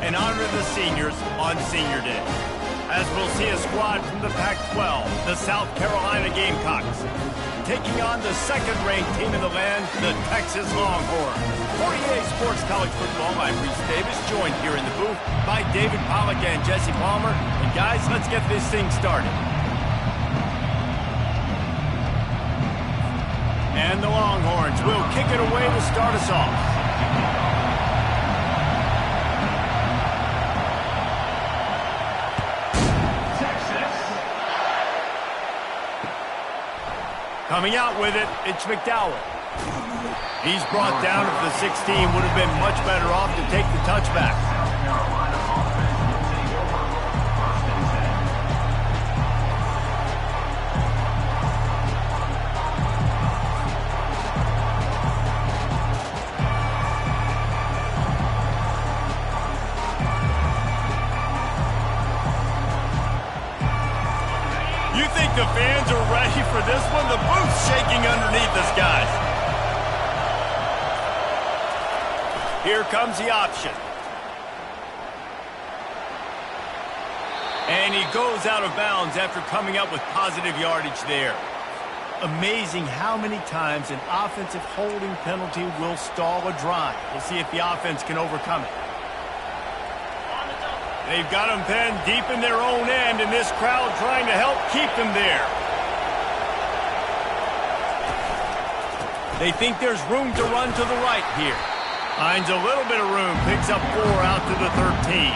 and honor the seniors on Senior Day. As we'll see a squad from the Pac-12, the South Carolina Gamecocks, taking on the second-ranked team in the land, the Texas Longhorns. For EA Sports College Football, I'm Reese Davis, joined here in the booth by David Pollack and Jesse Palmer. And guys, let's get this thing started. And the Longhorns will kick it away to start us off. Coming out with it, it's McDowell. He's brought down at the 16, would have been much better off to take the touchback. You think the fans are ready for this one? The booth's shaking underneath us, guys. Here comes the option. And he goes out of bounds after coming up with positive yardage there. Amazing how many times an offensive holding penalty will stall a drive. We'll see if the offense can overcome it. They've got them pinned deep in their own end, and this crowd trying to help keep them there. They think there's room to run to the right here. Finds a little bit of room, picks up 4 out to the 13.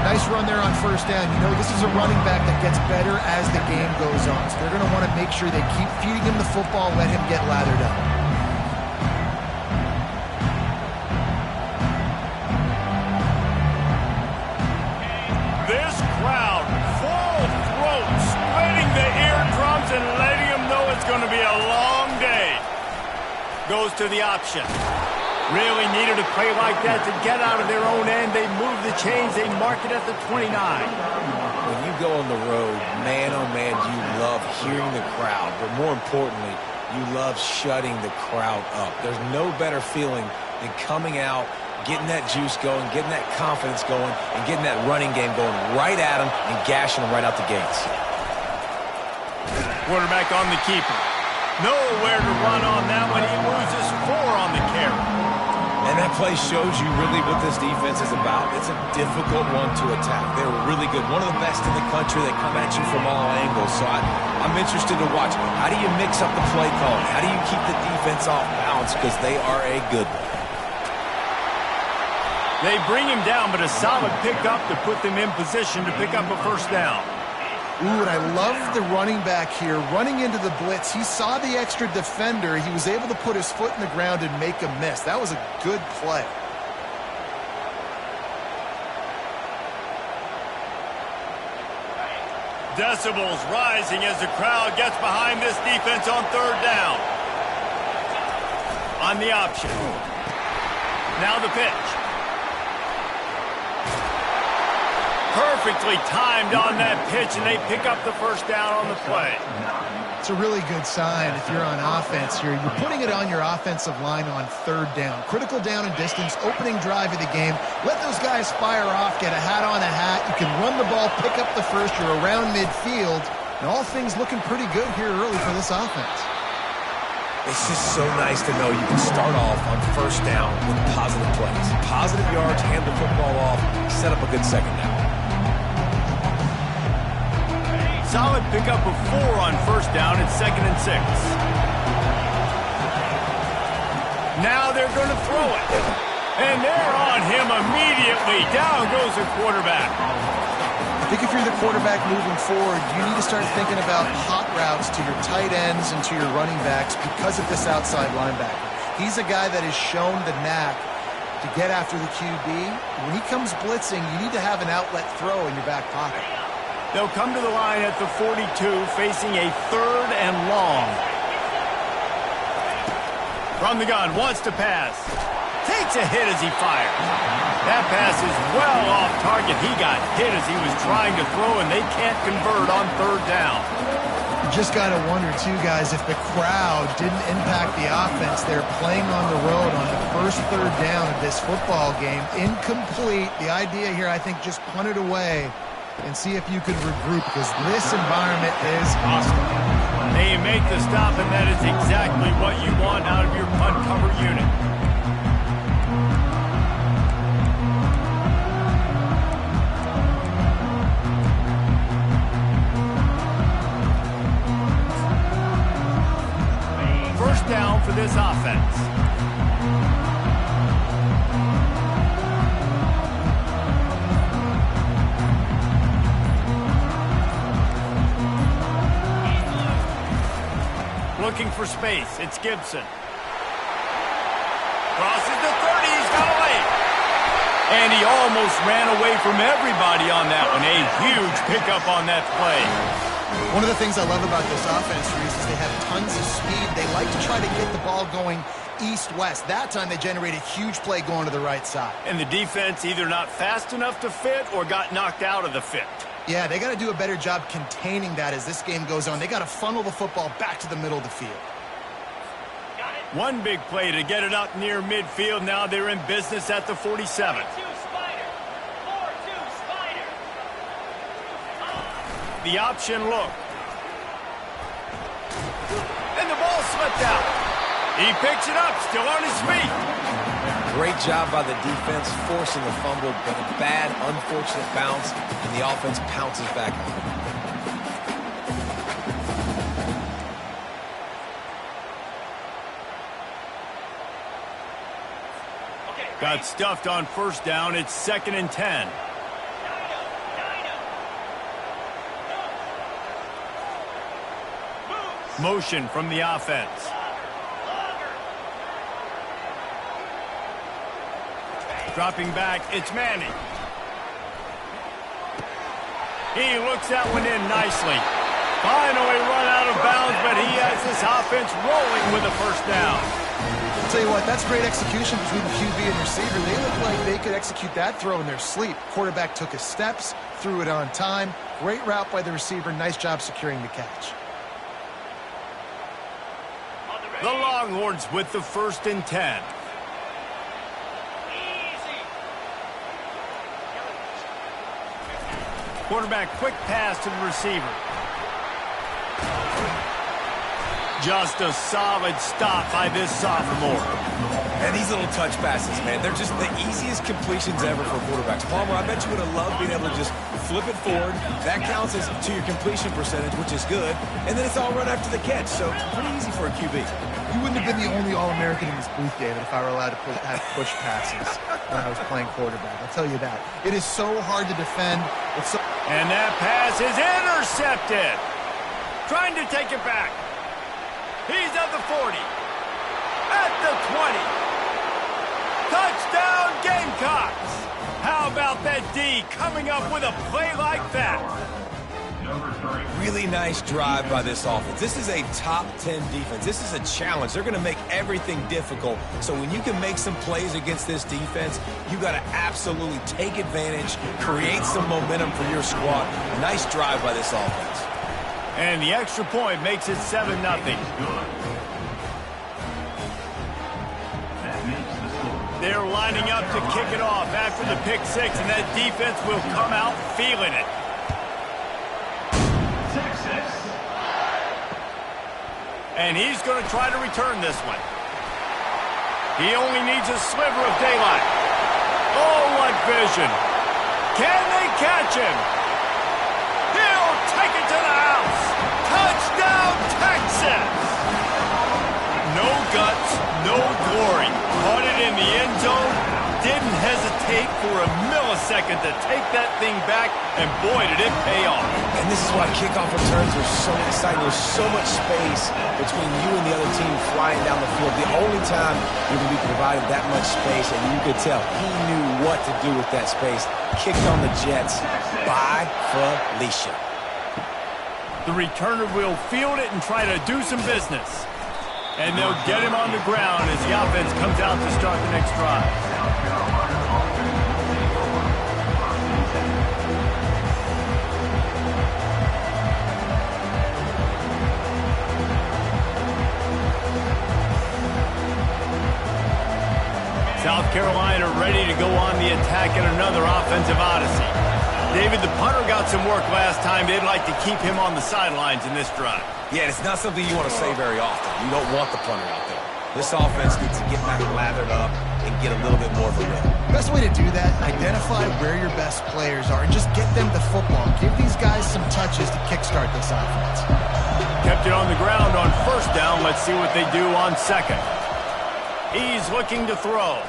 Nice run there on first down. You know, this is a running back that gets better as the game goes on. So they're going to want to make sure they keep feeding him the football, let him get lathered up. This crowd, full throat, splitting the eardrums and letting them know it's going to be a long day. Goes to the option. Really needed a play like that to get out of their own end. They move the chains. They mark it at the 29. When you go on the road, man, oh man, you love hearing the crowd. But more importantly, you love shutting the crowd up. There's no better feeling than coming out, getting that juice going, getting that confidence going, and getting that running game going right at them and gashing them right out the gates. Quarterback on the keeper. Nowhere to run on that one. He loses 4 on the carry. And that play shows you really what this defense is about. It's a difficult one to attack. They're really good. One of the best in the country. They come at you from all angles. So I'm interested to watch. How do you mix up the play calling? How do you keep the defense off balance? Because they are a good one. They bring him down, but a solid pickup to put them in position to pick up a first down. Ooh, and I love the running back here. Running into the blitz, he saw the extra defender. He was able to put his foot in the ground and make a miss. That was a good play. Decibels rising as the crowd gets behind this defense on third down. On the option. Now the pitch. Perfectly timed on that pitch, and they pick up the first down on the play. It's a really good sign if you're on offense here. You're putting it on your offensive line on third down. Critical down and distance, opening drive of the game. Let those guys fire off, get a hat on a hat. You can run the ball, pick up the first. You're around midfield. And all things looking pretty good here early for this offense. It's just so nice to know you can start off on first down with positive plays. Positive yards, hand the football off, set up a good second down. Solid pickup of 4 on first down. It's 2nd and 6. Now they're going to throw it. And they're on him immediately. Down goes the quarterback. I think if you're the quarterback moving forward, you need to start thinking about hot routes to your tight ends and to your running backs because of this outside linebacker. He's a guy that has shown the knack to get after the QB. When he comes blitzing, you need to have an outlet throw in your back pocket. They'll come to the line at the 42, facing a 3rd and long. From the gun, wants to pass. Takes a hit as he fires. That pass is well off target. He got hit as he was trying to throw, and they can't convert on third down. just got to wonder, too, guys, if the crowd didn't impact the offense. They're playing on the road on the first third down of this football game. Incomplete. The idea here, I think, just punt it away and see if you could regroup, because this environment is hostile. They make the stop, and that is exactly what you want out of your punt cover unit. First down for this offense. Looking for space. It's Gibson. Crosses the 30. He's got away. And he almost ran away from everybody on that one. A huge pickup on that play. One of the things I love about this offense, Reese, is they have tons of speed. They like to try to get the ball going east-west. That time they generated a huge play going to the right side. And the defense either not fast enough to fit or got knocked out of the fit. Yeah, they got to do a better job containing that as this game goes on. They got to funnel the football back to the middle of the field. One big play to get it up near midfield. Now they're in business at the 47. The option look. And the ball slipped out. He picks it up, still on his feet. Great job by the defense forcing the fumble, but a bad, unfortunate bounce, and the offense pounces back. Got stuffed on first down. It's 2nd and 10. Motion from the offense. Dropping back, it's Manning. He looks that one in nicely. Finally run out of bounds, but he has this offense rolling with a first down. I'll tell you what, that's great execution between the QB and receiver. They look like they could execute that throw in their sleep. Quarterback took his steps, threw it on time. Great route by the receiver. Nice job securing the catch. The Longhorns with the 1st and 10. Quarterback quick pass to the receiver. Just a solid stop by this sophomore. And these little touch passes, man, they're just the easiest completions ever for quarterbacks. Palmer, I bet you would have loved being able to just flip it forward. That counts as to your completion percentage, which is good. And then it's all run after the catch, so pretty easy for a QB. You wouldn't have been the only All-American in this booth, David, if I were allowed to have push passes when I was playing quarterback. I'll tell you that. It is so hard to defend. And that pass is intercepted. Trying to take it back. He's at the 40. At the 20. Touchdown Gamecocks. How about that D coming up with a play like that? Really nice drive by this offense. This is a top 10 defense. This is a challenge. They're going to make everything difficult. So when you can make some plays against this defense, you got to absolutely take advantage, create some momentum for your squad. Nice drive by this offense. And the extra point makes it 7-0. They're lining up to kick it off after the pick six, and that defense will come out feeling it. And he's going to try to return this one. He only needs a sliver of daylight. Oh, what vision. Can they catch him? He'll take it to the house. Touchdown, Texas. No guts, no glory. Caught it in the end zone. Didn't hesitate for a millisecond to take that thing back, and boy, did it pay off. And this is why kickoff returns are so exciting. There's so much space between you and the other team flying down the field. The only time you're going to be provided that much space, and you could tell he knew what to do with that space. Kicked on the Jets by Felicia. The returner will field it and try to do some business. And they'll get him on the ground as the offense comes out to start the next drive. ready to go on the attack in another offensive odyssey. David, the punter got some work last time. They'd like to keep him on the sidelines in this drive. Yeah, it's not something you want to say very often. You don't want the punter out there. This offense needs to get back lathered up and get a little bit more of a rhythm. Best way to do that, identify where your best players are and just get them the football. Give these guys some touches to kickstart this offense. Kept it on the ground on first down. Let's see what they do on second. He's looking to throw.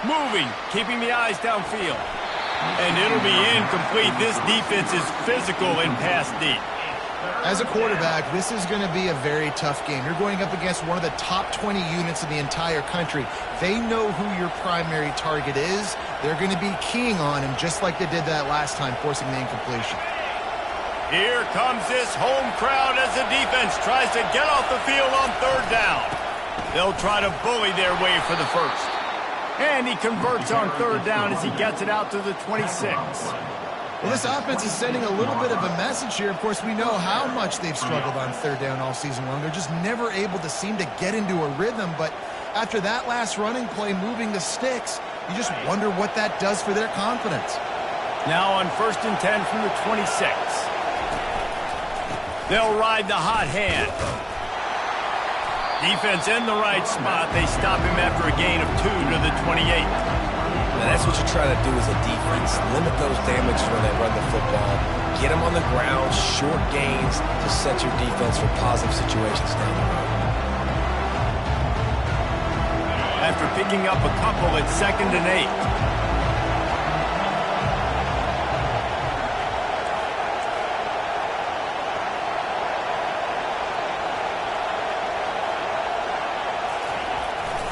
Moving, keeping the eyes downfield. And it'll be incomplete. This defense is physical in pass deep. As a quarterback, this is going to be a very tough game. You're going up against one of the top 20 units in the entire country. They know who your primary target is. They're going to be keying on him just like they did that last time, forcing the incompletion. Here comes this home crowd as the defense tries to get off the field on third down. They'll try to bully their way for the first. And he converts on third down as he gets it out to the 26. Well, this offense is sending a little bit of a message here. Of course, we know how much they've struggled on third down all season long. They're just never able to seem to get into a rhythm. But after that last running play, moving the sticks, you just wonder what that does for their confidence. Now on 1st and 10 from the 26. They'll ride the hot hand. Defense in the right spot. They stop him after a gain of 2 to the 28. Now that's what you try to do as a defense. Limit those damages when they run the football. Get them on the ground, short gains to set your defense for positive situations down the road. After picking up a couple at 2nd and 8.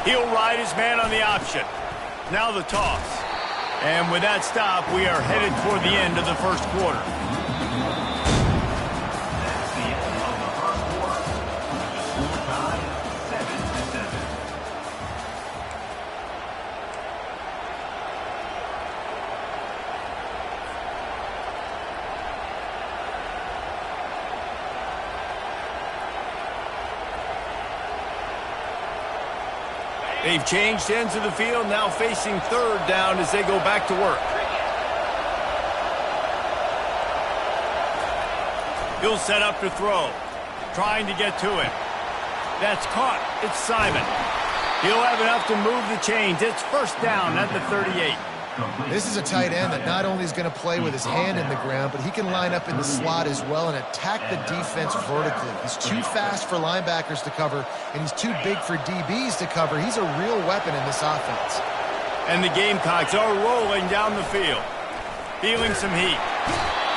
He'll ride his man on the option. Now the toss. And with that stop, we are headed toward the end of the first quarter. They've changed ends of the field, now facing third down as they go back to work. He'll set up to throw, trying to get to him. That's caught. It's Simon. He'll have enough to move the chains. It's first down at the 38. This is a tight end that not only is going to play with his hand in the ground, but he can line up in the slot as well and attack the defense vertically. He's too fast for linebackers to cover, and he's too big for DBs to cover. He's a real weapon in this offense. And the Gamecocks are rolling down the field, feeling some heat.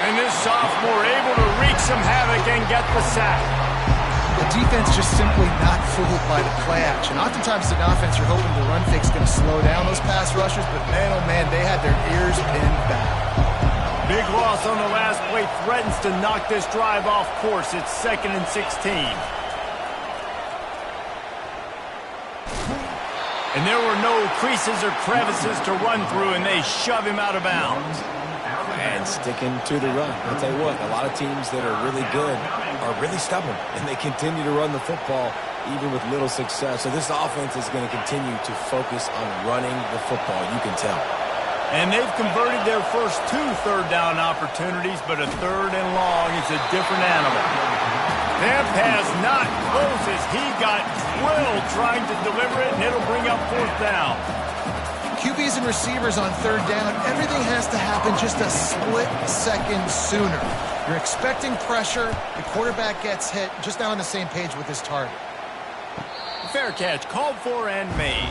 And this sophomore able to wreak some havoc and get the sack. The defense just simply not fooled by the play action. Oftentimes, an offense you're hoping the run fake's going to slow down those pass rushers, but man, oh man, they had their ears pinned back. Big loss on the last play threatens to knock this drive off course. It's 2nd and 16. And there were no creases or crevices to run through, and they shove him out of bounds. And sticking to the run. I'll tell you what, a lot of teams that are really good are really stubborn, and they continue to run the football even with little success. So this offense is going to continue to focus on running the football, you can tell. And they've converted their first 2 third down opportunities, but a 3rd and long is a different animal. That pass not close as he got drilled trying to deliver it, and it'll bring up 4th down. QBs and receivers on third down, everything has to happen just a split second sooner. You're expecting pressure, the quarterback gets hit, just not on the same page with his target. Fair catch, called for and made.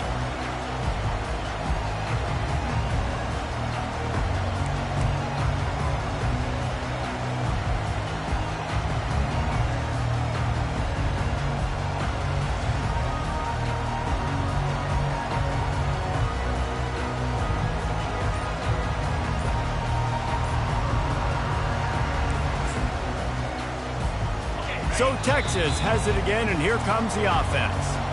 So Texas has it again, and here comes the offense.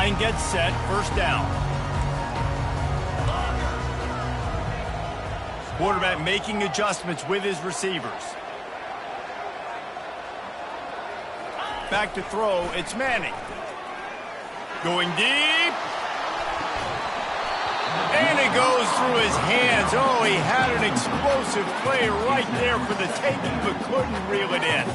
Line gets set, first down. Quarterback making adjustments with his receivers. Back to throw, it's Manning. Going deep. And it goes through his hands. Oh, he had an explosive play right there for the taking, but couldn't reel it in.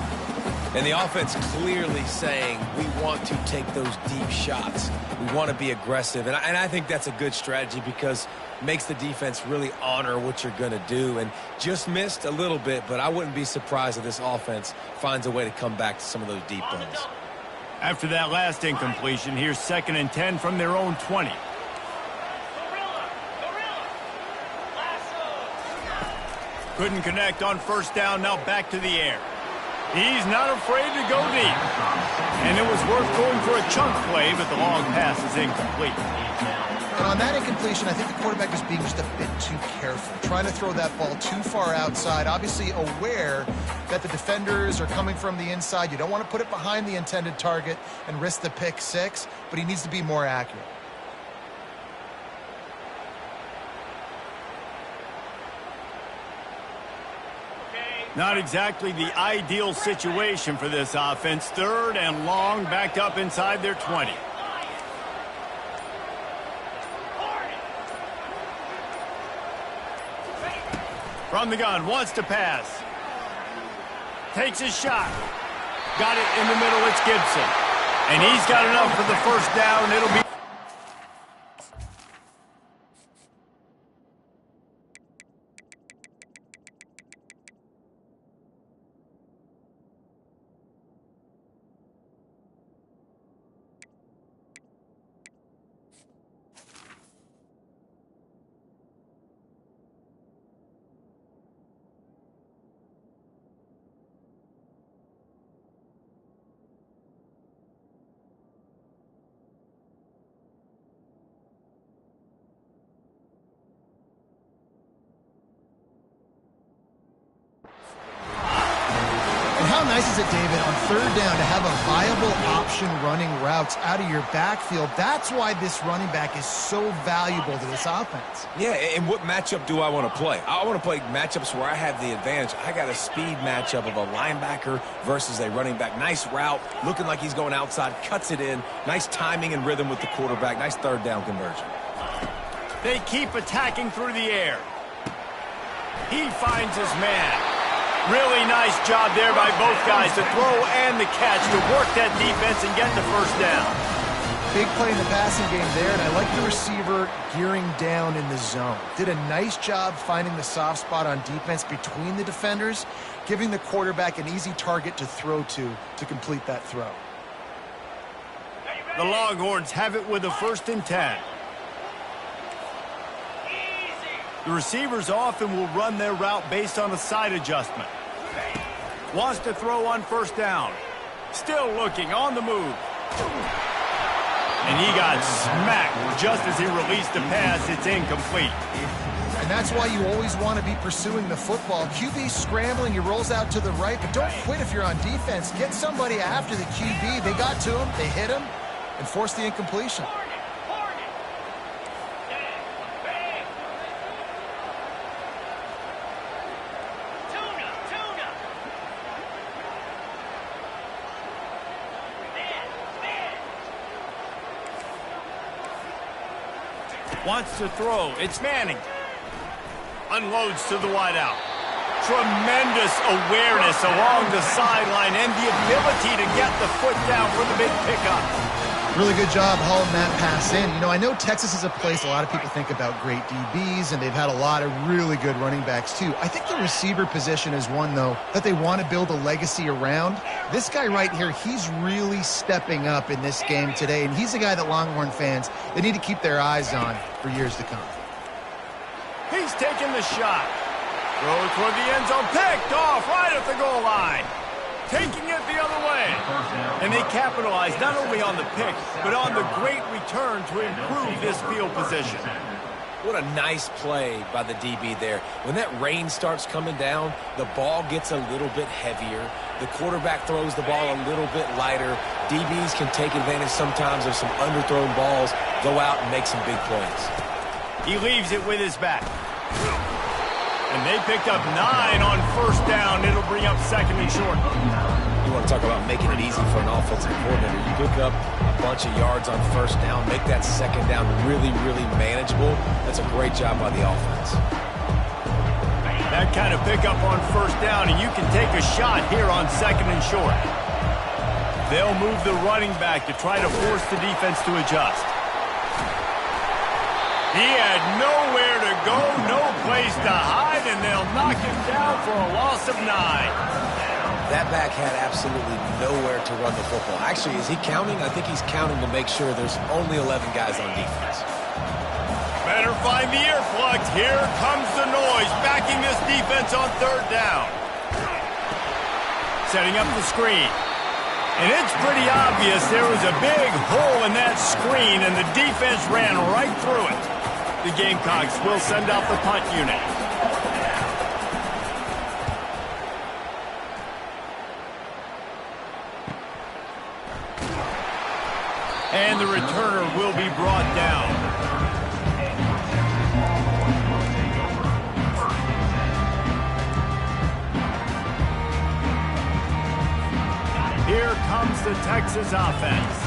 And the offense clearly saying, we want to take those deep shots. We want to be aggressive. And I think that's a good strategy because it makes the defense really honor what you're going to do. And just missed a little bit, but I wouldn't be surprised if this offense finds a way to come back to some of those deep runs. After that last incompletion, here's 2nd and 10 from their own 20. Couldn't connect on first down, now back to the air. He's not afraid to go deep. And it was worth going for a chunk play, but the long pass is incomplete. And on that incompletion, I think the quarterback is being just a bit too careful, trying to throw that ball too far outside, obviously aware that the defenders are coming from the inside. You don't want to put it behind the intended target and risk the pick six, but he needs to be more accurate. Not exactly the ideal situation for this offense. 3rd and long, backed up inside their 20. From the gun, wants to pass. Takes his shot. Got it in the middle, it's Gibson. And he's got enough for the first down. It'll be... How nice is it, David, on 3rd down to have a viable option running routes out of your backfield? That's why this running back is so valuable to this offense. Yeah, and what matchup do I want to play? I want to play matchups where I have the advantage. I got a speed matchup of a linebacker versus a running back. Nice route, looking like he's going outside, cuts it in. Nice timing and rhythm with the quarterback. Nice 3rd down conversion. They keep attacking through the air. He finds his man. Really nice job there by both guys to throw and the catch to work that defense and get the first down. Big play in the passing game there, and I like the receiver gearing down in the zone. Did a nice job finding the soft spot on defense between the defenders, giving the quarterback an easy target to throw to complete that throw. The Longhorns have it with a 1st and 10. The receivers often will run their route based on a side adjustment. Wants to throw on first down. Still looking on the move. And he got smacked just as he released the pass. It's incomplete. And that's why you always want to be pursuing the football. QB scrambling, he rolls out to the right, but don't quit if you're on defense. Get somebody after the QB. They got to him, they hit him, and forced the incompletion. Wants to throw. It's Manning. Unloads to the wideout. Tremendous awareness along the sideline and the ability to get the foot down for the big pickup. Really good job hauling that pass in. You know, I know Texas is a place a lot of people think about great DBs, and they've had a lot of really good running backs too. I think the receiver position is one, though, that they want to build a legacy around. This guy right here, he's really stepping up in this game today, and he's a guy that Longhorn fans, they need to keep their eyes on for years to come. He's taking the shot. Throw toward the end zone, picked off right at the goal line. Taking it the other way. And they capitalize not only on the pick, but on the great return to improve this field position. What a nice play by the DB there. When that rain starts coming down, the ball gets a little bit heavier. The quarterback throws the ball a little bit lighter. DBs can take advantage sometimes of some underthrown balls, go out and make some big plays. He leaves it with his back. And they picked up 9 on first down. It'll bring up second and short. You want to talk about making it easy for an offensive coordinator. You pick up a bunch of yards on first down, make that second down really, really manageable. That's a great job by the offense. That kind of pickup on first down, and you can take a shot here on second and short. They'll move the running back to try to force the defense to adjust. He had nowhere to go, no place to hide, and they'll knock him down for a loss of 9. That back had absolutely nowhere to run the football. Actually, is he counting? I think he's counting to make sure there's only 11 guys on defense. Better find the earplugs. Here comes the noise, backing this defense on third down. Setting up the screen. And it's pretty obvious there was a big hole in that screen, and the defense ran right through it. The Gamecocks will send out the punt unit. And the returner will be brought down. Here comes the Texas offense.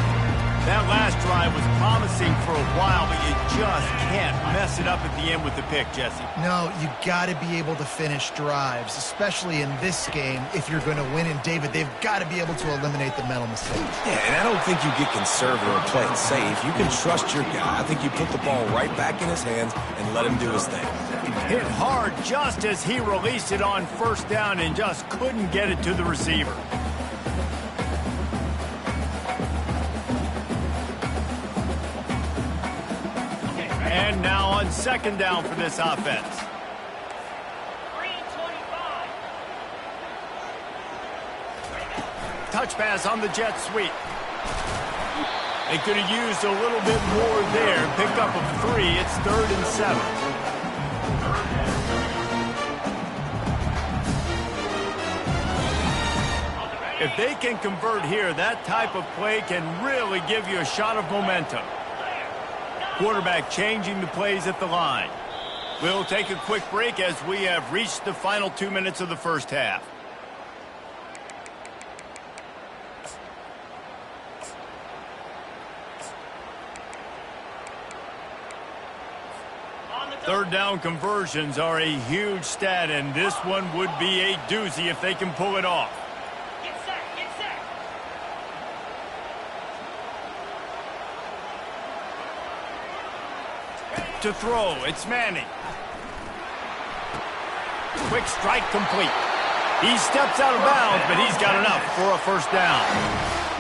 That last drive was promising for a while, but you just can't mess it up at the end with the pick, Jesse. No, you got to be able to finish drives, especially in this game if you're going to win. And, David, they've got to be able to eliminate the mental mistakes. Yeah, and I don't think you get conservative or play it safe. You can trust your guy. I think you put the ball right back in his hands and let him do his thing. Hit hard just as he released it on first down and just couldn't get it to the receiver. And now on second down for this offense. Touch pass on the jet sweep. They could have used a little bit more there. Pick up a 3. It's 3rd and 7. If they can convert here, that type of play can really give you a shot of momentum. Quarterback changing the plays at the line. We'll take a quick break as we have reached the final 2 minutes of the first half. Third down conversions are a huge stat, and this one would be a doozy if they can pull it off. To throw, it's Manning. Quick strike complete. He steps out of bounds, but he's got enough for a first down.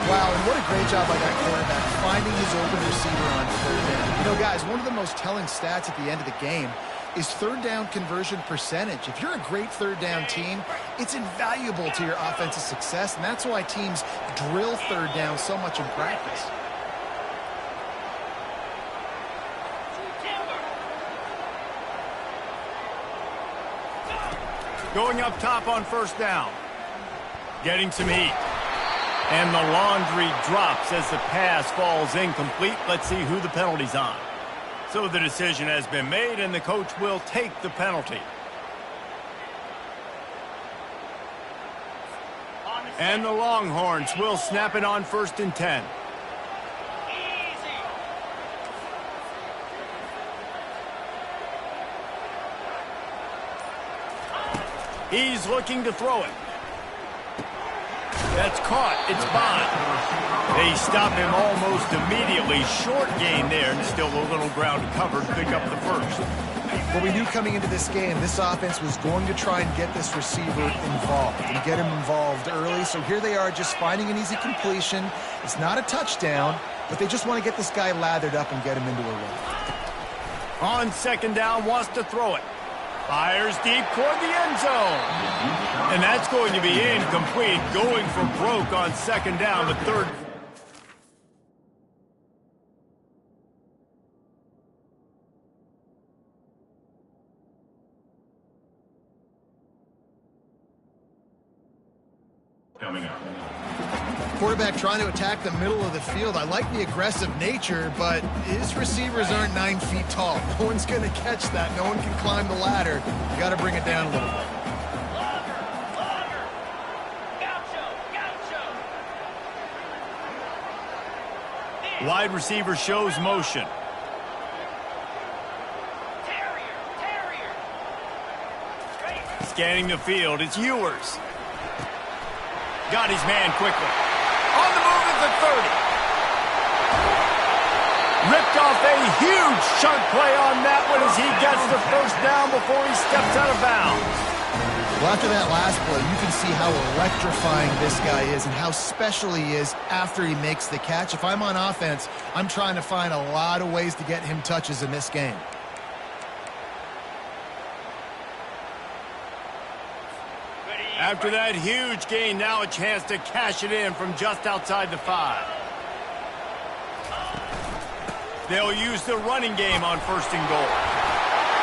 Wow, and what a great job by that quarterback finding his open receiver on third down. You know, guys, one of the most telling stats at the end of the game is third down conversion percentage. If you're a great third down team, it's invaluable to your offensive success, and that's why teams drill third down so much in practice. Going up top on first down. Getting some heat. And the laundry drops as the pass falls incomplete. Let's see who the penalty's on. So the decision has been made, and the coach will take the penalty. And the Longhorns will snap it on 1st and 10. He's looking to throw it. That's caught. It's Bond. They stop him almost immediately. Short gain there, and still a little ground to cover to pick up the first. Well, we knew coming into this game, this offense was going to try and get this receiver involved and get him involved early. So here they are just finding an easy completion. It's not a touchdown, but they just want to get this guy lathered up and get him into a run. On second down, wants to throw it. Fires deep toward the end zone. And that's going to be incomplete. Going for broke on second down, the third. coming up. Quarterback trying to attack the middle of the field. I like the aggressive nature, but his receivers aren't 9 feet tall. No one's going to catch that. No one can climb the ladder. You got to bring it down a little bit. Wide receiver shows motion. Scanning the field, it's Ewers. Got his man quickly. On the move at the 30. Ripped off a huge chunk play on that one as he gets the first down before he steps out of bounds. Well, after that last play, you can see how electrifying this guy is and how special he is after he makes the catch. If I'm on offense, I'm trying to find a lot of ways to get him touches in this game. After that huge gain, now a chance to cash it in from just outside the 5. They'll use the running game on 1st and goal.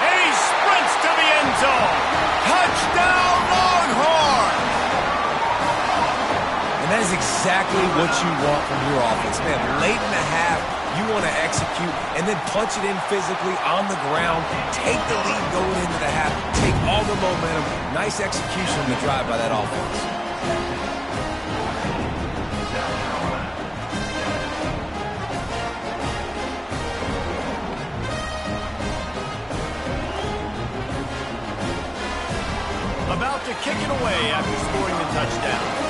And he sprints to the end zone. Touchdown, Longhorn! And that is exactly what you want from your offense. Man, late in the half, you want to execute and then punch it in physically on the ground. Take the lead going into the half. Take all the momentum. Nice execution on the drive by that offense. About to kick it away after scoring the touchdown.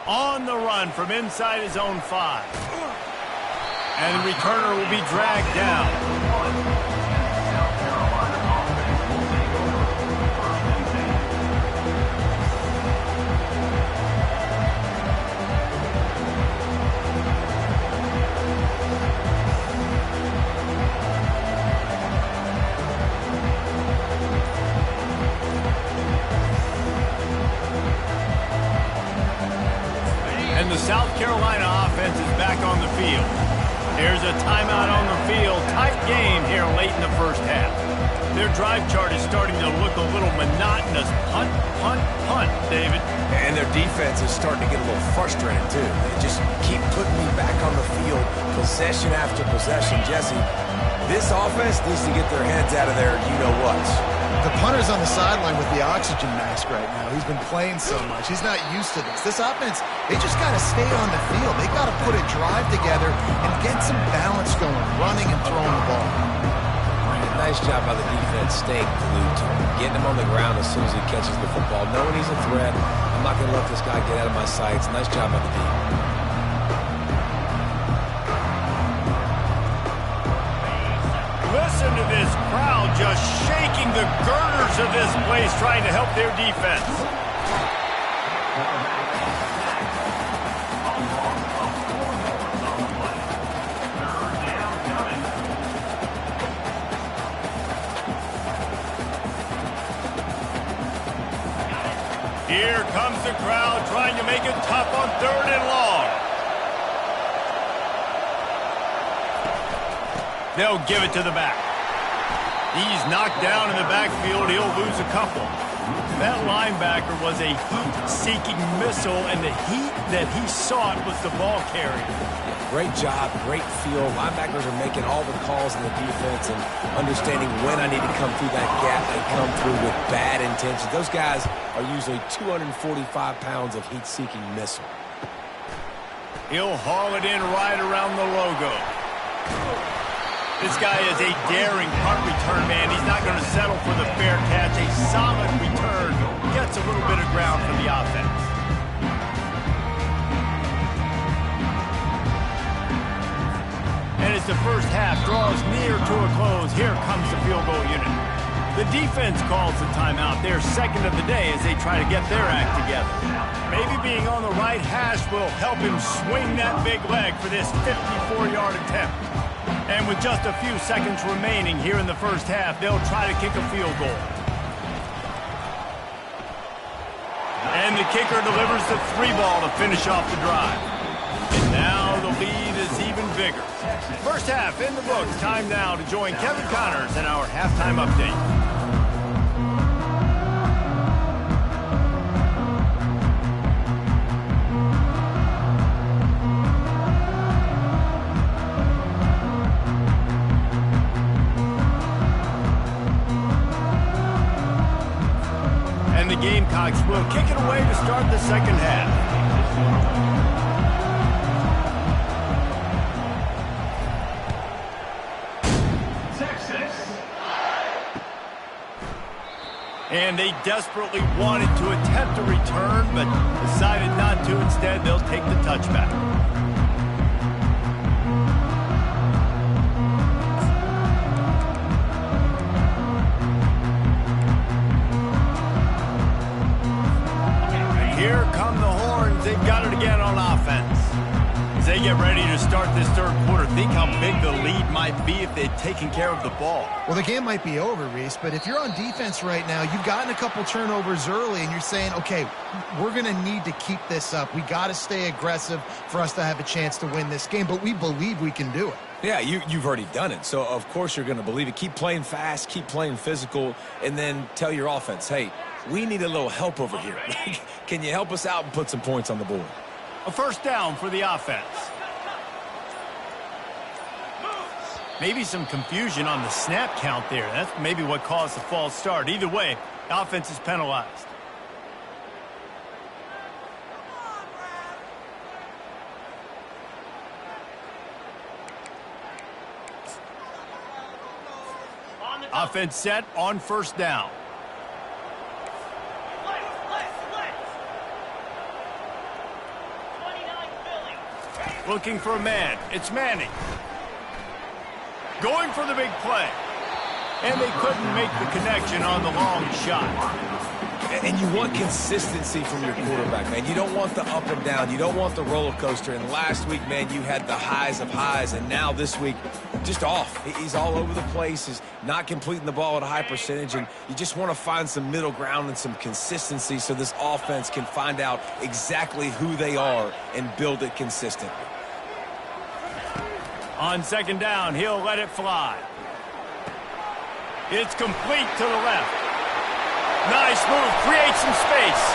On the run from inside his own 5. And the returner will be dragged down. And the South Carolina offense is back on the field. There's a timeout on the field. Tight game here late in the first half. Their drive chart is starting to look a little monotonous. Punt, punt, punt, David. And their defense is starting to get a little frustrated, too. They just keep putting me back on the field, possession after possession. Jesse, this offense needs to get their heads out of there, you-know-whats. The punter's on the sideline with the oxygen mask right now. He's been playing so much. He's not used to this. This offense, they just got to stay on the field. They got to put a drive together and get some balance going, running and throwing the ball. Nice job by the defense staying glued to him, getting him on the ground as soon as he catches the football, knowing he's a threat. I'm not going to let this guy get out of my sights. Nice job by the defense. Listen to this crowd just shaking the girders of this place trying to help their defense. Here comes the crowd trying to make it tough on 3rd and long. They'll give it to the back. He's knocked down in the backfield. He'll lose a couple. That linebacker was a heat-seeking missile, and the heat that he sought was the ball carrier. Great job, great feel. Linebackers are making all the calls in the defense and understanding when I need to come through that gap. They come through with bad intentions. Those guys are usually 245 pounds of heat-seeking missile. He'll haul it in right around the logo. This guy is a daring punt return man. He's not going to settle for the fair catch. A solid return gets a little bit of ground from the offense. And as the first half draws near to a close, here comes the field goal unit. The defense calls the timeout. They're second of the day as they try to get their act together. Maybe being on the right hash will help him swing that big leg for this 54-yard attempt. And with just a few seconds remaining here in the first half, they'll try to kick a field goal. And the kicker delivers the 3 ball to finish off the drive. And now the the lead is even bigger. First half in the books. Time now to join Kevin Connors in our halftime update. And the Gamecocks will kick it away to start the second half. And they desperately wanted to attempt a return, but decided not to. Instead, they'll take the touchback. And here come the Horns. They've got it again on offense. As they get ready to start this third quarter, think how big the lead might be if they'd taken care of the ball. Well, the game might be over, Reese, but if you're on defense right now, you've gotten a couple turnovers early, and you're saying, okay, we're going to need to keep this up. We got to stay aggressive for us to have a chance to win this game, but we believe we can do it. Yeah, you've already done it, so of course you're going to believe it. Keep playing fast, keep playing physical, and then tell your offense, hey, we need a little help over here. Can you help us out and put some points on the board? A first down for the offense. Maybe some confusion on the snap count there. That's maybe what caused the false start. Either way, the offense is penalized. Offense set on first down. Looking for a man. It's Manning. Going for the big play. And they couldn't make the connection on the long shot. And you want consistency from your quarterback, man. You don't want the up and down. You don't want the roller coaster. And last week, man, you had the highs of highs. And now this week, just off. He's all over the place. He's not completing the ball at a high percentage. And you just want to find some middle ground and some consistency so this offense can find out exactly who they are and build it consistently. On second down, he'll let it fly. It's complete to the left. Nice move, creates some space.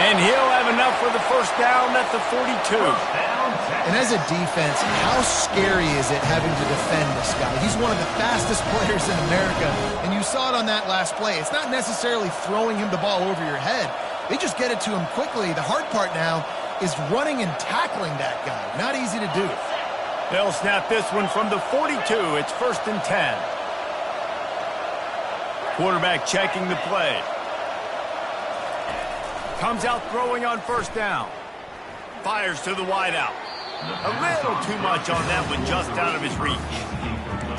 And he'll have enough for the first down at the 42. And as a defense, how scary is it having to defend this guy? He's one of the fastest players in America, and you saw it on that last play. It's not necessarily throwing him the ball over your head. They just get it to him quickly. The hard part now is running and tackling that guy. Not easy to do. They'll snap this one from the 42. It's 1st and 10. Quarterback checking the play. Comes out throwing on first down. Fires to the wideout. A little too much on that one, just out of his reach.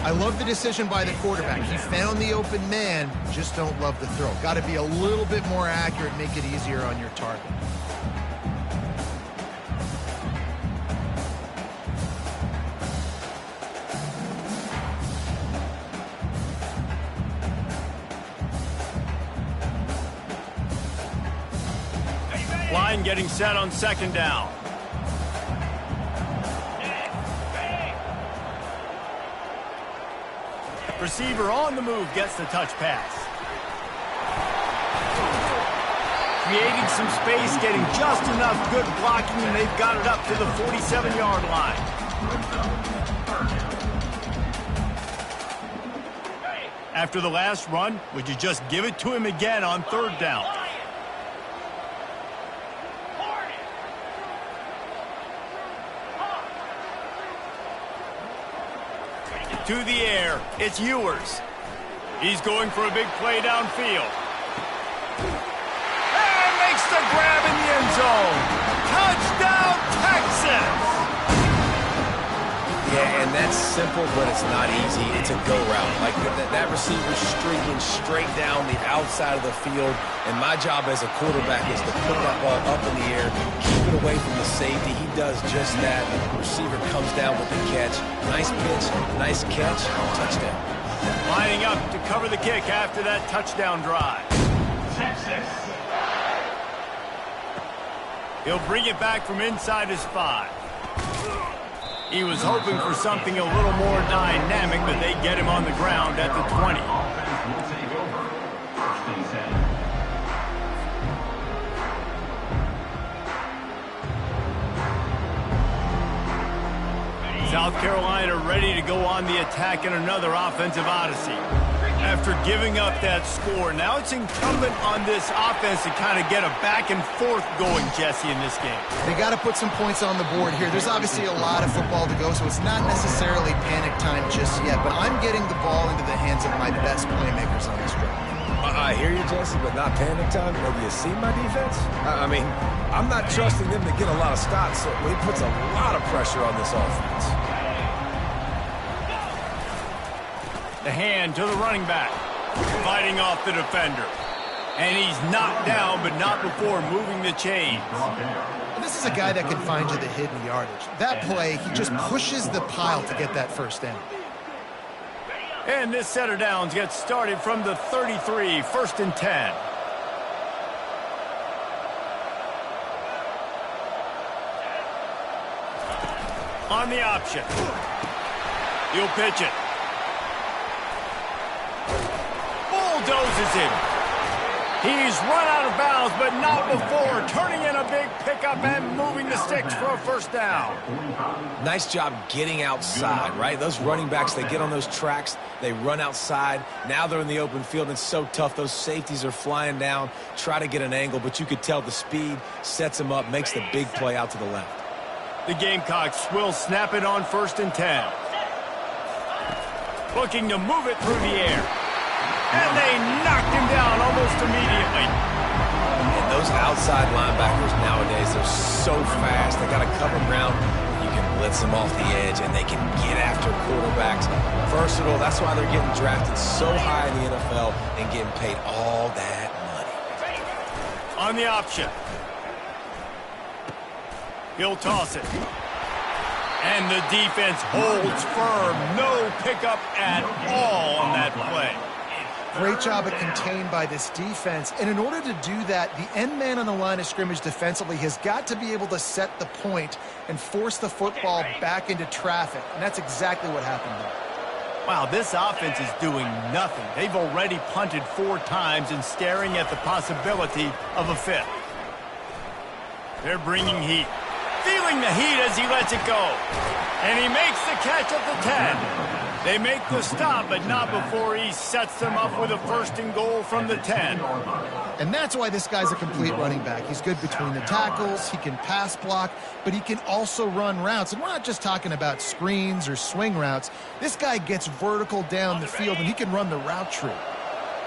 I love the decision by the quarterback. He found the open man, just don't love the throw. Got to be a little bit more accurate, make it easier on your target. Line getting set on second down. Receiver on the move gets the touch pass. Creating some space, getting just enough good blocking, and they've got it up to the 47-yard line. After the last run, would you just give it to him again on third down? To the air, it's Ewers. He's going for a big play downfield. And makes the grab in the end zone. Touchdown, Texas! Yeah, and that's simple, but it's not easy. It's a go route. Like that receiver's streaking straight down the outside of the field, and my job as a quarterback is to put that ball up in the air, keep it away from the safety. He does just that. The receiver comes down with the catch. Nice pitch, nice catch, touchdown. Lining up to cover the kick after that touchdown drive. Texas. He'll bring it back from inside his 5. He was hoping for something a little more dynamic, but they get him on the ground at the 20. South Carolina ready to go on the attack in another offensive odyssey. After giving up that score, now it's incumbent on this offense to kind of get a back and forth going, Jesse, in this game. They got to put some points on the board here. There's obviously a lot of football to go, so it's not necessarily panic time just yet, but I'm getting the ball into the hands of my best playmakers on this drive. I hear you, Jesse, but not panic time. Have you seen my defense? I mean, I'm not trusting them to get a lot of stops, so it puts a lot of pressure on this offense. The hand to the running back, fighting off the defender. And he's knocked down, but not before moving the chains. This is a guy that can find you the hidden yardage. That play, he just pushes the pile to get that first down. And this set of downs gets started from the 33, 1st and 10. On the option. He'll pitch it. Bulldozes him. He's run out of bounds, but not before turning in a big pickup and moving the sticks for a first down. Nice job getting outside, right? Those running backs, they get on those tracks, they run outside. Now they're in the open field. It's so tough. Those safeties are flying down, try to get an angle, but you could tell the speed sets them up, makes the big play out to the left. The Gamecocks will snap it on 1st and 10. Looking to move it through the air. And they knocked him down almost immediately. And those outside linebackers nowadays, they're so fast. They got to cover ground. You can blitz them off the edge, and they can get after quarterbacks. Versatile. That's why they're getting drafted so high in the NFL and getting paid all that money. On the option. He'll toss it. And the defense holds firm. No pickup at all on that play. Great job at contained by this defense. And in order to do that, the end man on the line of scrimmage defensively has got to be able to set the point and force the football back into traffic. And that's exactly what happened there. Wow, this offense is doing nothing. They've already punted 4 times and staring at the possibility of a 5th. They're bringing heat. Feeling the heat as he lets it go. And he makes the catch at the 10. They make the stop, but not before he sets them up with a 1st and goal from the 10. And that's why this guy's a complete running back. He's good between the tackles, he can pass block, but he can also run routes. And we're not just talking about screens or swing routes. This guy gets vertical down the field, and he can run the route tree.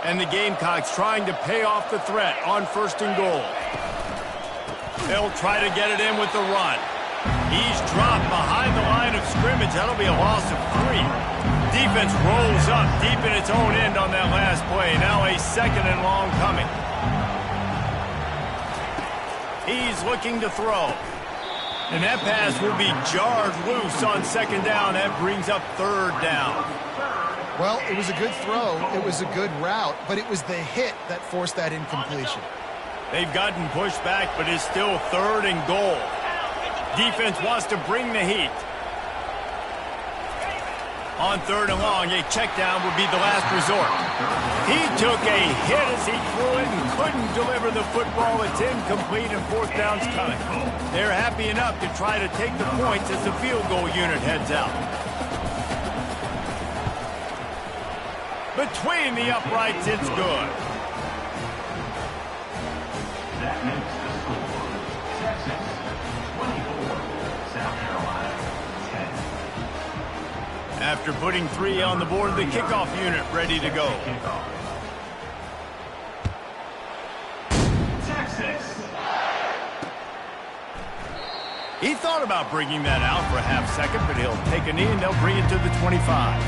And the Gamecocks trying to pay off the threat on 1st and goal. They'll try to get it in with the run. He's dropped behind the line of scrimmage. That'll be a loss of 3. Defense rolls up deep in its own end on that last play. Now a 2nd and long coming. He's looking to throw. And that pass will be jarred loose on 2nd down. That brings up 3rd down. Well, it was a good throw. It was a good route, but it was the hit that forced that incompletion. They've gotten pushed back, but it's still 3rd and goal. Defense wants to bring the heat. On 3rd and long, a check down would be the last resort. He took a hit as he threw it and couldn't deliver the football. It's incomplete and 4th down's coming. They're happy enough to try to take the points as the field goal unit heads out. Between the uprights, it's good. That makes the score Texas 24, South Carolina 10. After putting 3 on the board, the kickoff unit ready to go. Texas. He thought about bringing that out for a half second, but he'll take a knee and they'll bring it to the 25.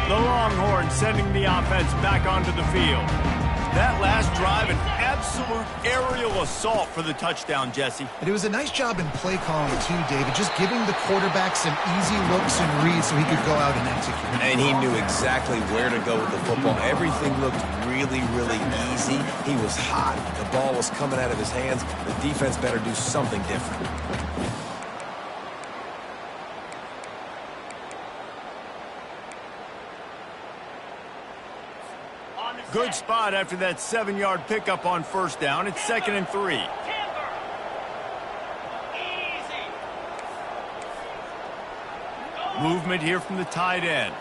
The Longhorns sending the offense back onto the field. That last drive, an absolute aerial assault for the touchdown, Jesse. And it was a nice job in play calling, too, David, just giving the quarterback some easy looks and reads so he could go out and execute. And he knew exactly where to go with the football. Everything looked really, really easy. He was hot. The ball was coming out of his hands. The defense better do something different. Good spot after that 7-yard pickup on first down. It's 2nd and 3. Movement here from the tight end.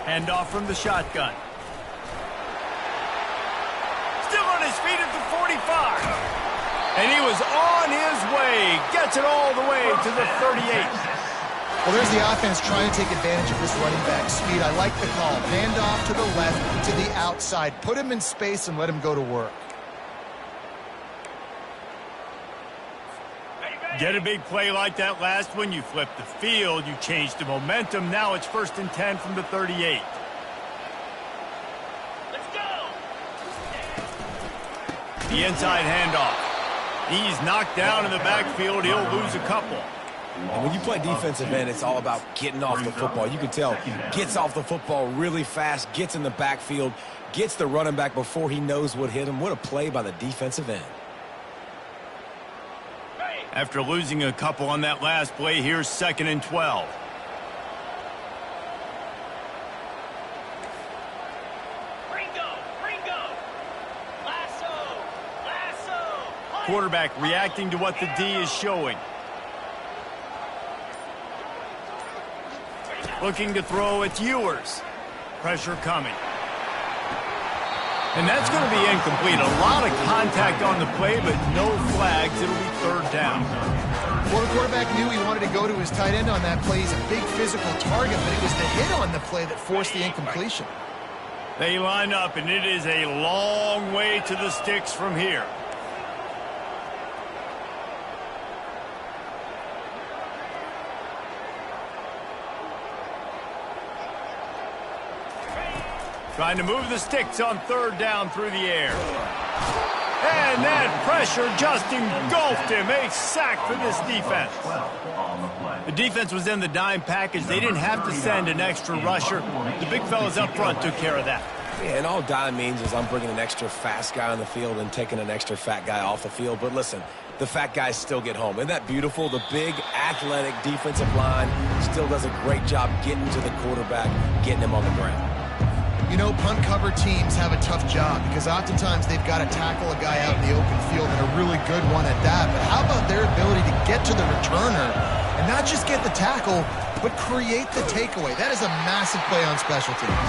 Handoff from the shotgun. Still on his feet at the 45. And he was on his way. Gets it all the way to the 38. Well, there's the offense trying to take advantage of this running back speed. I like the call. Hand off to the left, to the outside. Put him in space and let him go to work. Get a big play like that last one. You flip the field. You change the momentum. Now it's 1st and 10 from the 38. Let's go! The inside handoff. He's knocked down in the backfield. He'll lose a couple. And when you play defensive end, it's all about getting off the football. You can tell, gets off the football really fast, gets in the backfield, gets the running back before he knows what hit him. What a play by the defensive end. After losing a couple on that last play, here's 2nd and 12. Quarterback reacting to what the D is showing. Looking to throw, it's Ewers. Pressure coming. And that's going to be incomplete. A lot of contact on the play, but no flags. It'll be 3rd down. Well, the quarterback knew he wanted to go to his tight end on that play. He's a big physical target, but it was the hit on the play that forced the incompletion. They line up, and it is a long way to the sticks from here. Trying to move the sticks on 3rd down through the air. And that pressure just engulfed him. A sack for this defense. The defense was in the dime package. They didn't have to send an extra rusher. The big fellas up front took care of that. Yeah, and all dime means is I'm bringing an extra fast guy on the field and taking an extra fat guy off the field. But listen, the fat guys still get home. Isn't that beautiful? The big, athletic defensive line still does a great job getting to the quarterback, getting him on the ground. You know, punt cover teams have a tough job because oftentimes they've got to tackle a guy out in the open field and a really good one at that. But how about their ability to get to the returner and not just get the tackle, but create the takeaway? That is a massive play on special teams.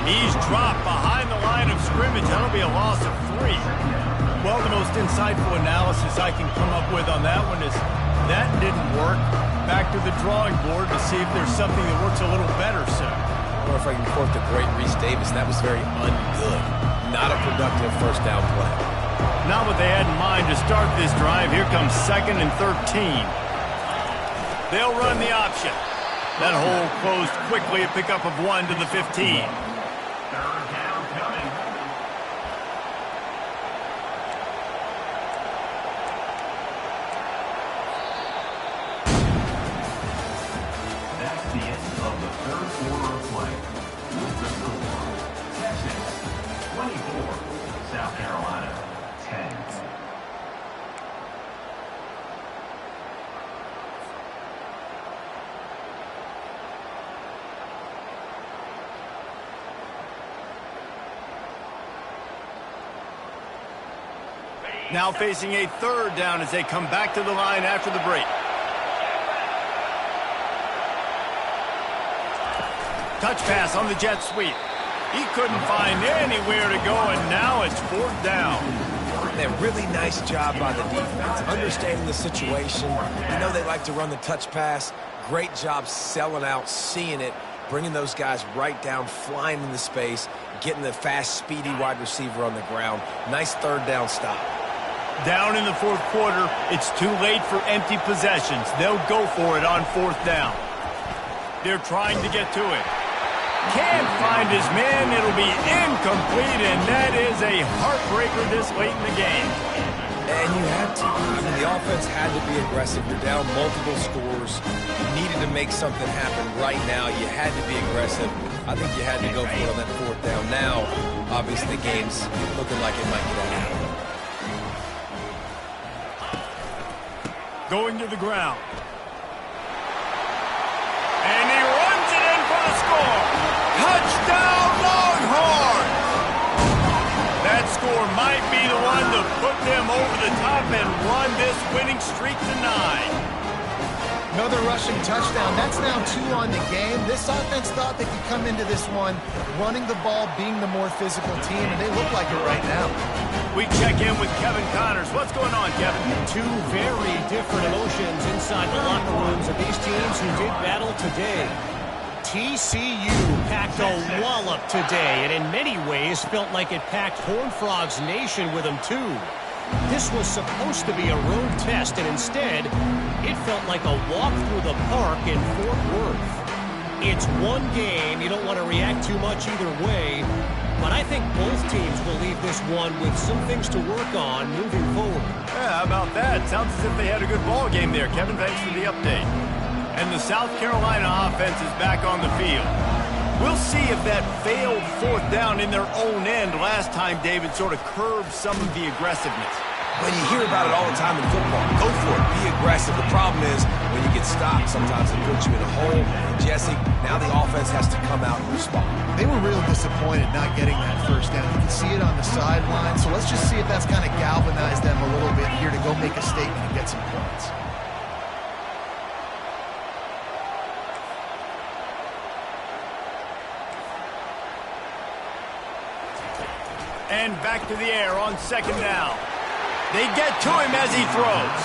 He's dropped behind the line of scrimmage. That'll be a loss of 3. Well, the most insightful analysis I can come up with on that one is that didn't work. Back to the drawing board to see if there's something that works a little better soon. Or if I can quote the great Reese Davis, that was very ungood. Not a productive 1st down play. Not what they had in mind to start this drive. Here comes 2nd and 13. They'll run the option. That hole closed quickly, a pickup of 1 to the 15. Now facing a 3rd down as they come back to the line after the break. Touch pass on the jet sweep. He couldn't find anywhere to go, and now it's 4th down. A really nice job by the defense, understanding the situation. You know they like to run the touch pass. Great job selling out, seeing it, bringing those guys right down, flying into space, getting the fast, speedy wide receiver on the ground. Nice 3rd down stop. Down in the 4th quarter, it's too late for empty possessions. They'll go for it on 4th down. They're trying to get to it. Can't find his man. It'll be incomplete, and that is a heartbreaker this late in the game. And you had to. I mean, the offense had to be aggressive. You're down multiple scores. You needed to make something happen right now. You had to be aggressive. I think you had to go for it on that fourth down. Now, obviously, the game's looking like it might get out of hand. Going to the ground. And he runs it in for the score. Touchdown, Longhorns! That score might be the one to put them over the top and run this winning streak to 9. Another rushing touchdown. That's now 2 on the game. This offense thought they could come into this one running the ball, being the more physical team, and they look like it right now. We check in with Kevin Connors. What's going on, Kevin? Two very different emotions inside the locker rooms of these teams who did battle today. TCU packed a wallop today, and in many ways felt like it packed Horned Frogs Nation with them too. This was supposed to be a road test, and instead, it felt like a walk through the park in Fort Worth. It's one game. You don't want to react too much either way, but I think both teams will leave this one with some things to work on moving forward. Yeah, how about that? Sounds as if they had a good ball game there, Kevin. Thanks for the update. And the South Carolina offense is back on the field. We'll see if that failed fourth down in their own end last time, David, sort of curbed some of the aggressiveness. When you hear about it all the time in football, go for it, be aggressive. The problem is when you get stopped, sometimes it puts you in a hole. And Jesse, now the offense has to come out and respond. They were real disappointed not getting that first down. You can see it on the sideline, so let's just see if that's kind of galvanized them a little bit here to go make a statement and get some points. And back to the air on second down. They get to him as he throws.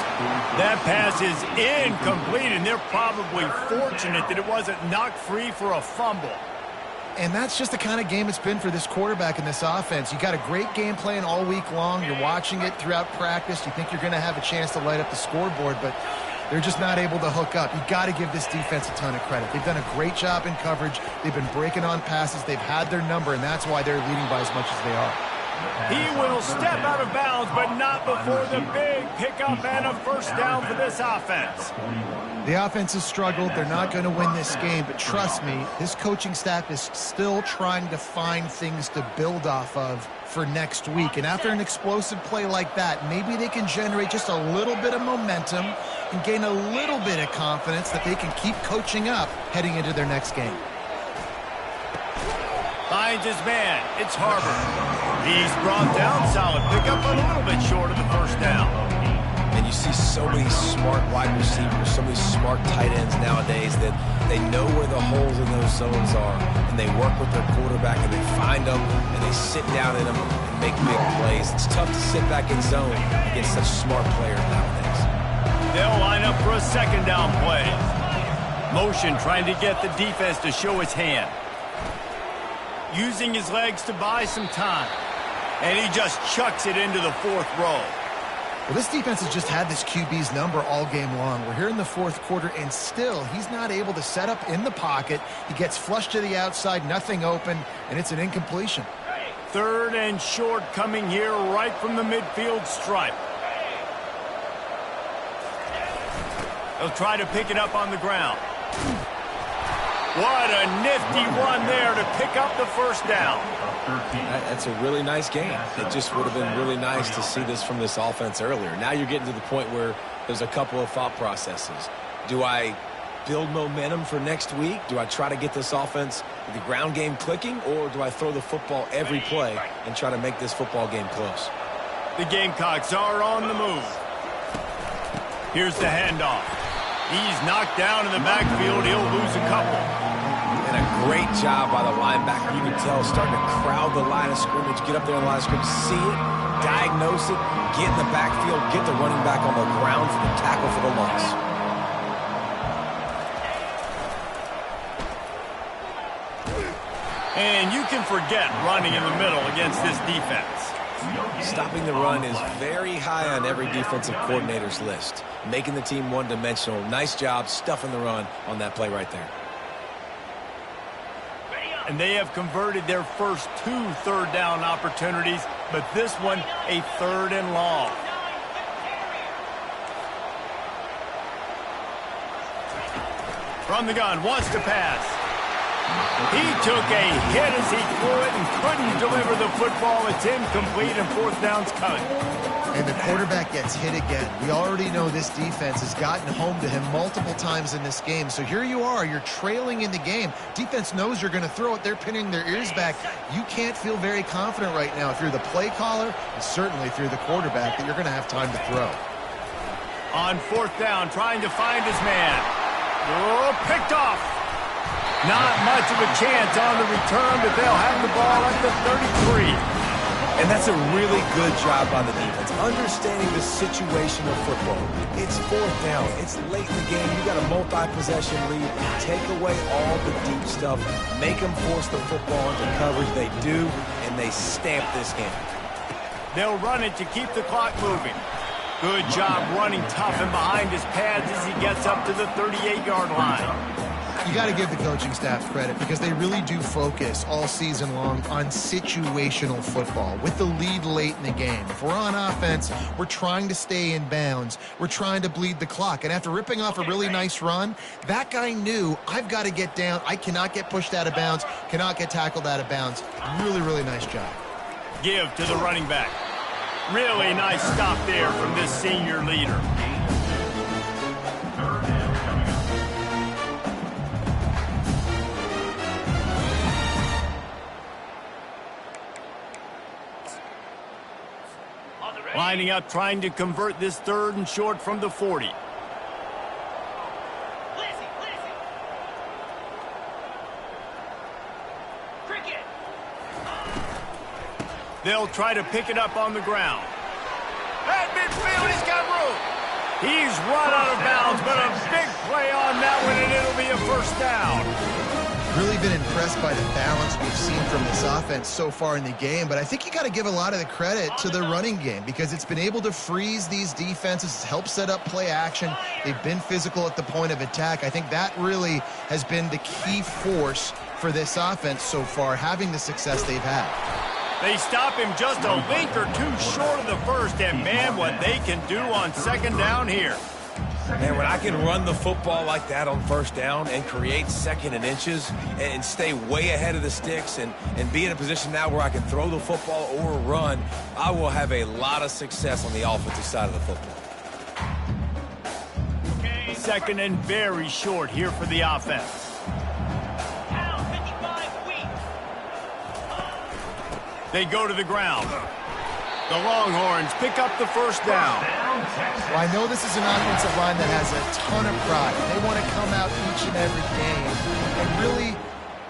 That pass is incomplete, and they're probably fortunate that it wasn't knocked free for a fumble. And that's just the kind of game it's been for this quarterback in this offense. You got a great game plan all week long. You're watching it throughout practice. You think you're going to have a chance to light up the scoreboard, but they're just not able to hook up. You got to give this defense a ton of credit. They've done a great job in coverage. They've been breaking on passes. They've had their number, and that's why they're leading by as much as they are. He will step out of bounds, but not before the big pickup and a first down for this offense. The offense has struggled. They're not going to win this game, but trust me, this coaching staff is still trying to find things to build off of for next week. And after an explosive play like that, maybe they can generate just a little bit of momentum and gain a little bit of confidence that they can keep coaching up heading into their next game. Finds his man. It's Harbor. He's brought down. Solid pickup, but a little bit short of the first down. And you see so many smart wide receivers, so many smart tight ends nowadays that they know where the holes in those zones are, and they work with their quarterback, and they find them, and they sit down in them and make big plays. It's tough to sit back in zone against such smart players nowadays. They'll line up for a second down play. Motion trying to get the defense to show his hand. Using his legs to buy some time. And he just chucks it into the fourth row. Well, this defense has just had this QB's number all game long. We're here in the fourth quarter, and still he's not able to set up in the pocket. He gets flushed to the outside, nothing open, and it's an incompletion. Third and short coming here right from the midfield stripe. They'll try to pick it up on the ground. What a nifty run there to pick up the first down. That's a really nice game. It just would have been really nice to see this from this offense earlier. Now you're getting to the point where there's a couple of thought processes. Do I build momentum for next week? Do I try to get this offense, the ground game clicking, or do I throw the football every play and try to make this football game close? The Gamecocks are on the move. Here's the handoff. He's knocked down in the backfield. He'll lose a couple. And a great job by the linebacker. You can tell starting to crowd the line of scrimmage, get up there on the line of scrimmage, see it, diagnose it, get in the backfield, get the running back on the ground for the tackle for the loss. And you can forget running in the middle against this defense. Stopping the run is very high on every defensive coordinator's list. Making the team one-dimensional. Nice job stuffing the run on that play right there. Ready up. And they have converted their first 2 third-down opportunities, but this one a 3rd and long. From the gun, wants to pass. He took a hit as he threw it and couldn't deliver the football. It's incomplete and 4th down's coming. And the quarterback gets hit again. We already know this defense has gotten home to him multiple times in this game. So here you are, you're trailing in the game. Defense knows you're going to throw it. They're pinning their ears back. You can't feel very confident right now if you're the play caller, and certainly if you're the quarterback, that you're going to have time to throw. On 4th down, trying to find his man. Oh, picked off. Not much of a chance on the return, but they'll have the ball at the 33. And that's a really good job by the defense, understanding the situation of football. It's 4th down. It's late in the game. You got a multi-possession lead. Take away all the deep stuff. Make them force the football into coverage. They do, and they stamp this game. They'll run it to keep the clock moving. Good job running tough and behind his pads as he gets up to the 38-yard line. You got to give the coaching staff credit because they really do focus all season long on situational football with the lead late in the game. If we're on offense, we're trying to stay in bounds. We're trying to bleed the clock. And after ripping off a really nice run, that guy knew, I've got to get down. I cannot get pushed out of bounds, cannot get tackled out of bounds. Really, really nice job. Give to the running back. Really nice stop there from this senior leader. Lining up, trying to convert this 3rd and short from the 40. They'll try to pick it up on the ground. At midfield, he's got room. He's run out of bounds, but a big play on that one, and it'll be a 1st down. Really been impressed by the balance we've seen from this offense so far in the game, but I think you got to give a lot of the credit to the running game because it's been able to freeze these defenses, help set up play action. They've been physical at the point of attack. I think that really has been the key force for this offense so far, having the success they've had. They stop him just a link or 2 short of the 1st, and man, what they can do on 2nd down here. Man, when I can run the football like that on 1st down and create 2nd and inches and stay way ahead of the sticks and be in a position now where I can throw the football or run, I will have a lot of success on the offensive side of the football. 2nd and very short here for the offense. They go to the ground. The Longhorns pick up the 1st down. Well, I know this is an offensive line that has a ton of pride. They want to come out each and every game and really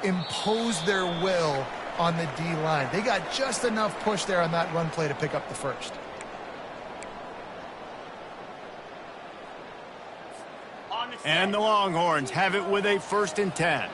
impose their will on the D-line. They got just enough push there on that run play to pick up the 1st. And the Longhorns have it with a 1st and 10.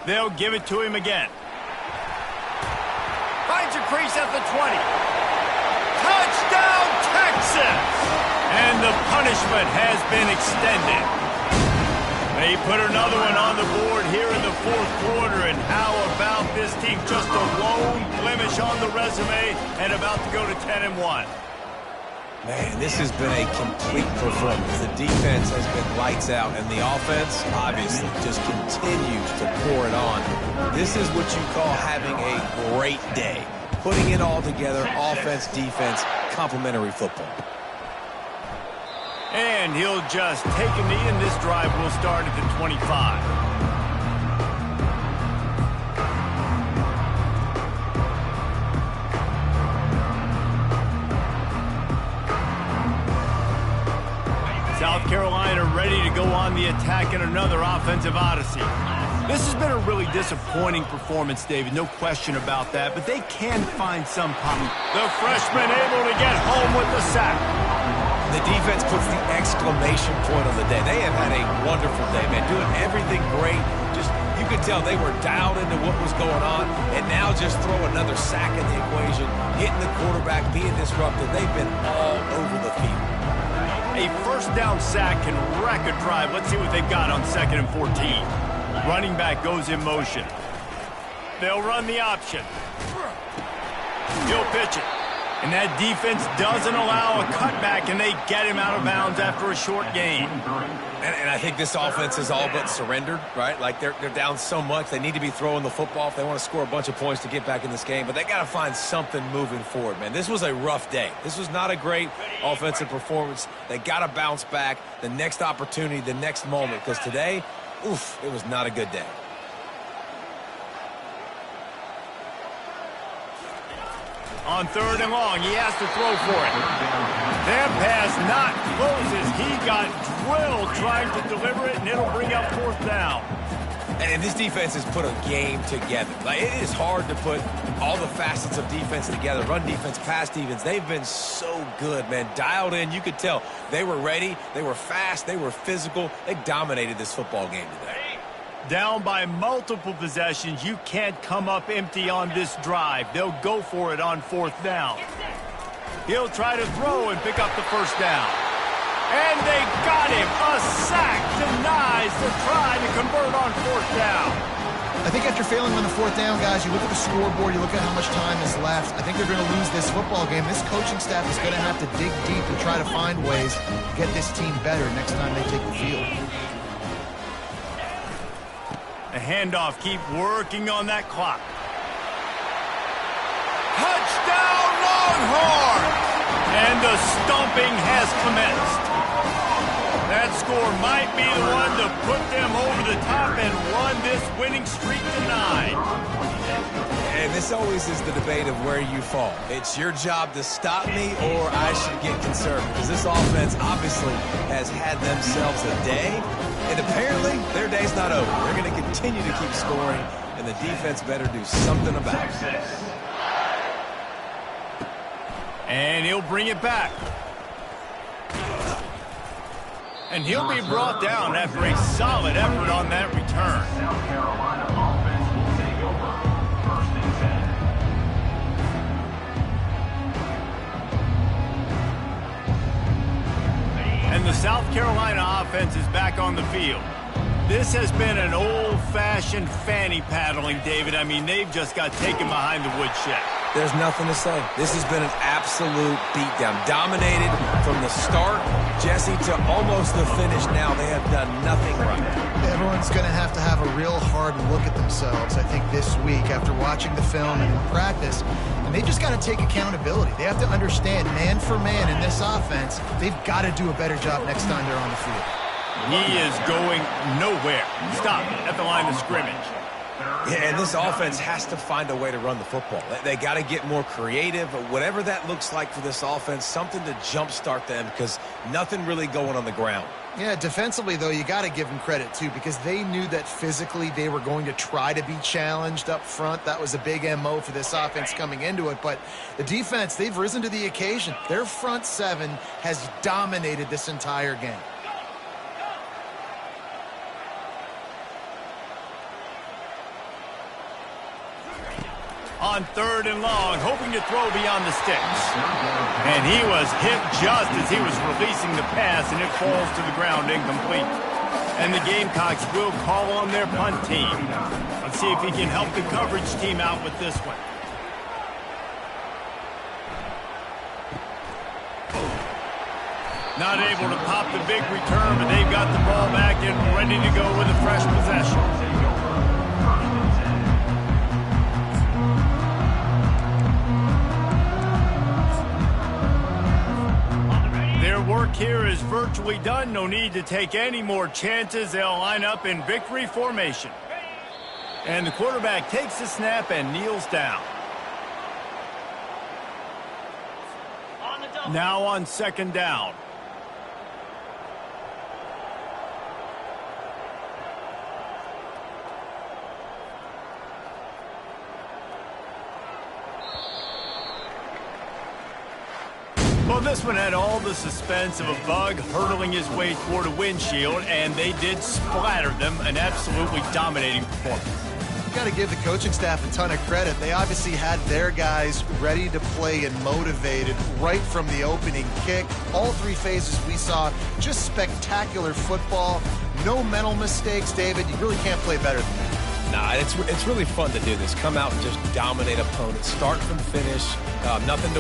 They'll give it to him again. Finds a crease at the 20. Touchdown, Texas! And the punishment has been extended. They put another one on the board here in the 4th quarter, and how about this team? Just a lone blemish on the resume and about to go to 10-1. Man, this has been a complete performance. The defense has been lights out, and the offense, obviously, just continues to pour it on. This is what you call having a great day. Putting it all together, offense, defense, complementary football. And he'll just take a knee, and this drive will start at the 25. South Carolina ready to go on the attack in another offensive odyssey. This has been a really disappointing performance, David, no question about that, but they can find some pop. The freshman able to get home with the sack. The defense puts the exclamation point on the day. They have had a wonderful day, man, doing everything great. Just, you could tell they were dialed into what was going on, and now just throw another sack in the equation, hitting the quarterback, being disruptive. They've been all over the field. A first down sack can wreck a drive. Let's see what they've got on 2nd and 14. Running back goes in motion. They'll run the option. He'll pitch it. And that defense doesn't allow a cutback, and they get him out of bounds after a short gain. And I think this offense is all but surrendered, right? Like they're down so much. They need to be throwing the football if they want to score a bunch of points to get back in this game. But they got to find something moving forward, man. This was a rough day. This was not a great offensive performance. They got to bounce back the next opportunity, the next moment. Because today, oof, it was not a good day. On 3rd and long, he has to throw for it. That pass not closes. He got drilled trying to deliver it, and it'll bring up 4th down. And this defense has put a game together. Like, it is hard to put all the facets of defense together. Run defense, pass defense. They've been so good, man. Dialed in. You could tell they were ready. They were fast. They were physical. They dominated this football game today. Down by multiple possessions, you can't come up empty on this drive. They'll go for it on 4th down. He'll try to throw and pick up the 1st down. And they got him. A sack denies the try to convert on 4th down. I think after failing on the 4th down, guys, you look at the scoreboard, you look at how much time is left. I think they're going to lose this football game. This coaching staff is going to have to dig deep and try to find ways to get this team better next time they take the field. The handoff, keep working on that clock. Touchdown Longhorns! And the stomping has commenced. That score might be the one to put them over the top and run this winning streak to 9. And this always is the debate of where you fall. It's your job to stop me or I should get concerned. Because this offense obviously has had themselves a day. And apparently, their day's not over. They're going to continue to keep scoring, and the defense better do something about it. And he'll bring it back. And he'll be brought down after a solid effort on that return. South Carolina offense will take over 1st and 10. And the South Carolina offense is back on the field. This has been an old-fashioned fanny paddling, David. I mean, they've just got taken behind the woodshed. There's nothing to say. This has been an absolute beatdown. Dominated from the start, Jesse, to almost the finish now. They have done nothing right. Everyone's going to have a real hard look at themselves, I think, this week after watching the film and in practice. And they just got to take accountability. They have to understand, man for man in this offense, they've got to do a better job next time they're on the field. He is going nowhere. Stop at the line of scrimmage. Yeah, and this offense has to find a way to run the football. They got to get more creative, whatever that looks like for this offense, something to jumpstart them because nothing really going on the ground. Yeah, defensively, though, you got to give them credit, too, because they knew that physically they were going to try to be challenged up front. That was a big MO for this offense coming into it. But the defense, they've risen to the occasion. Their front seven has dominated this entire game. On 3rd and long, hoping to throw beyond the sticks. And he was hit just as he was releasing the pass, and it falls to the ground incomplete. And the Gamecocks will call on their punt team. Let's see if he can help the coverage team out with this one. Not able to pop the big return, but they've got the ball back and ready to go with a fresh possession. Their work here is virtually done. No need to take any more chances. They'll line up in victory formation. And the quarterback takes the snap and kneels down. Now on 2nd down. Well, this one had all the suspense of a bug hurtling his way toward a windshield, and they did splatter them. An absolutely dominating performance. Got to give the coaching staff a ton of credit. They obviously had their guys ready to play and motivated right from the opening kick. All three phases we saw just spectacular football. No mental mistakes, David. You really can't play better than that. Nah, it's really fun to do this. Come out and just dominate opponents. Start from finish. Nothing to